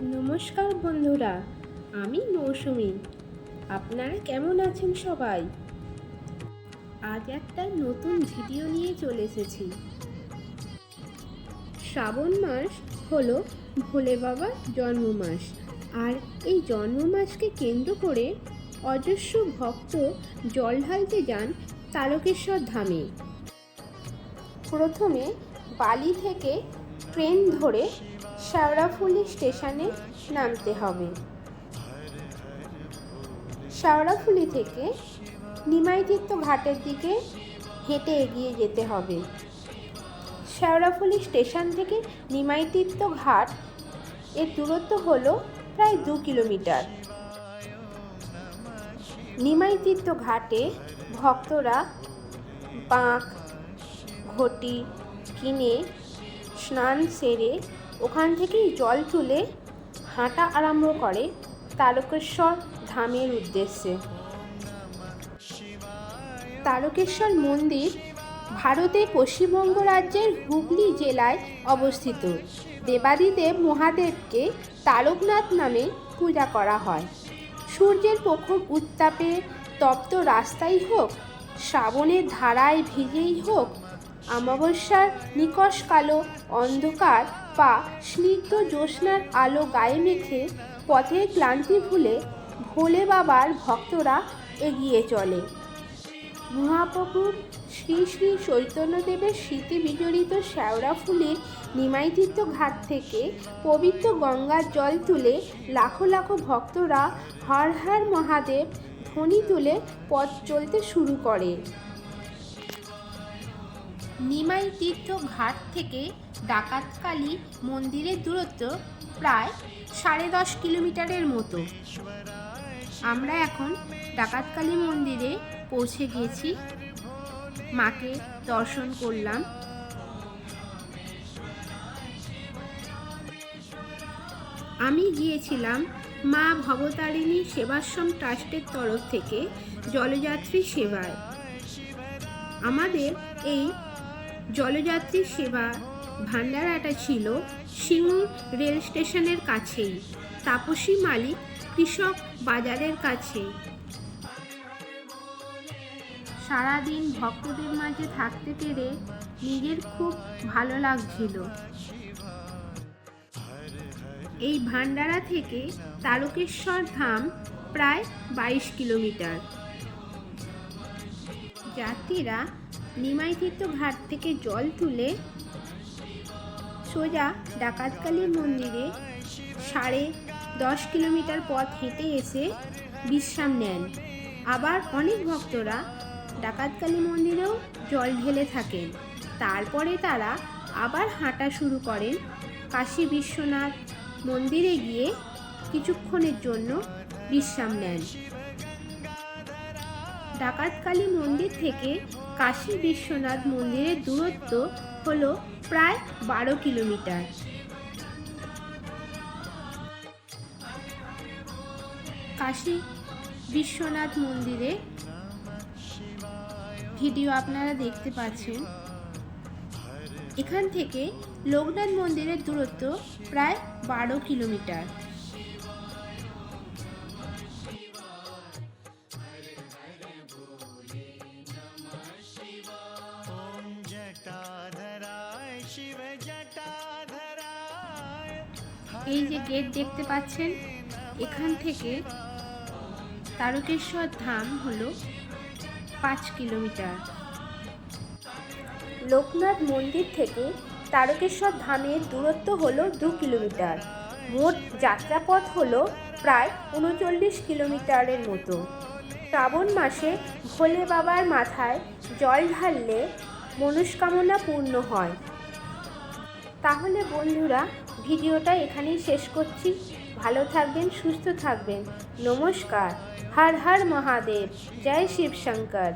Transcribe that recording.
নমস্কার বন্ধুরা, আমি মৌসুমী। আপনারা কেমন আছেন সবাই? আজ একটা নতুন ভিডিও নিয়ে চলে এসেছি। শ্রাবণ মাস হলো ভোলে বাবার জন্ম মাস, আর এই জন্ম মাসকে কেন্দ্র করে অজস্র ভক্ত জল ঢালতে যান তারকেশ্বর ধামে। প্রথমে বালি থেকে ট্রেন ধরে শেওড়াফুলি স্টেশনে নামতে হবে। শেওড়াফুলি থেকে নিমাইতীর্থ ঘাটের দিকে হেঁটে এগিয়ে যেতে হবে। শেওড়াফুলি স্টেশন থেকে নিমাইতীর্থ ঘাট এর দূরত্ব হলো প্রায় 2 কিলোমিটার। নিমাইতীর্থ ঘাটে ভক্তরা বাঁক ঘটি কিনে স্নান সেরে ওখান থেকেই জল তুলে হাঁটা আরম্ভ করে তারকেশ্বর ধামের উদ্দেশ্যে। তারকেশ্বর মন্দির ভারতের পশ্চিমবঙ্গ রাজ্যের হুগলি জেলায় অবস্থিত। দেবাদিদেব মহাদেবকে তারকনাথ নামে পূজা করা হয়। সূর্যের প্রখর উত্তাপে তপ্ত রাস্তাই হোক, শ্রাবণের ধারায় ভিজেই হোক, অমাবস্যার নিকষ কালো অন্ধকার বা স্নিগ্ধ জ্যোৎস্নার আলো গায়ে মেখে পথের ক্লান্তি ভুলে ভোলে বাবার ভক্তরা এগিয়ে চলে। মহাপ্রভুর শ্রী শ্রী চৈতন্যদেবের স্মৃতি বিজড়িত শেওড়াফুলির নিমাইতীর্থ ঘাট থেকে পবিত্র গঙ্গার জল তুলে লাখো লাখো ভক্তরা হর হর মহাদেব ধ্বনি তুলে পথ চলতে শুরু করে। নিমাইতীর্থ ঘাট থেকে ডাকাতকালী মন্দিরের দূরত্ব প্রায় 10.5 কিলোমিটারের মতো। আমরা এখন ডাকাতকালী মন্দিরে পৌঁছে গেছি। মাকে দর্শন করলাম। আমি গিয়েছিলাম মা ভবতারিণী সেবাশ্রম ট্রাস্টের তরফ থেকে জলযাত্রী সেবায়। আমাদের এই জলযাত্রী সেবা ভান্ডারাটা ছিল সিঙ্গুর রেল স্টেশনের কাছেই, তাপসী মালিক কৃষক বাজারের কাছে। সারাদিন ভক্তদের মাঝে থাকতে পেরে নিজের খুব ভালো লাগছিল। এই ভান্ডারা থেকে তারকেশ্বর ধাম প্রায় 22 কিলোমিটার। যাত্রীরা নিমাইতীর্থ ঘাট থেকে জল তুলে সোজা ডাকাতকালী মন্দিরে 10.5 কিলোমিটার পথ হেঁটে এসে বিশ্রাম নেন। আবার অনেক ভক্তরা ডাকাতকালী মন্দিরেও জল ঢেলে থাকেন। তারপরে তারা আবার হাঁটা শুরু করেন কাশী বিশ্বনাথ মন্দিরে গিয়ে কিছুক্ষণের জন্য বিশ্রাম নেন। ডাকাতকালী মন্দির থেকে কাশী বিশ্বনাথ মন্দিরের দূরত্ব হলো প্রায় 12 কিলোমিটার। কাশী বিশ্বনাথ মন্দিরে ভিডিও আপনারা দেখতে পাচ্ছেন। এখান থেকে লোকনাথ মন্দিরের দূরত্ব প্রায় 12 কিলোমিটার। এই যে গেট দেখতে পাচ্ছেন, এখান থেকে তারকেশ্বর ধাম হলো 5 কিলোমিটার। লোকনাথ মন্দির থেকে তারকেশ্বর ধামের দূরত্ব হলো 2 কিলোমিটার। মোট যাত্রাপথ হলো প্রায় 39 কিলোমিটারের মতো। শ্রাবণ মাসে ভোলে বাবার মাথায় জল ঢাললে মনস্কামনা পূর্ণ হয়। তাহলে বন্ধুরা, ভিডিওটা এখানেই শেষ করছি। ভালো থাকবেন, সুস্থ থাকবেন। নমস্কার। হর হর মহাদেব। জয় শিব শঙ্কর।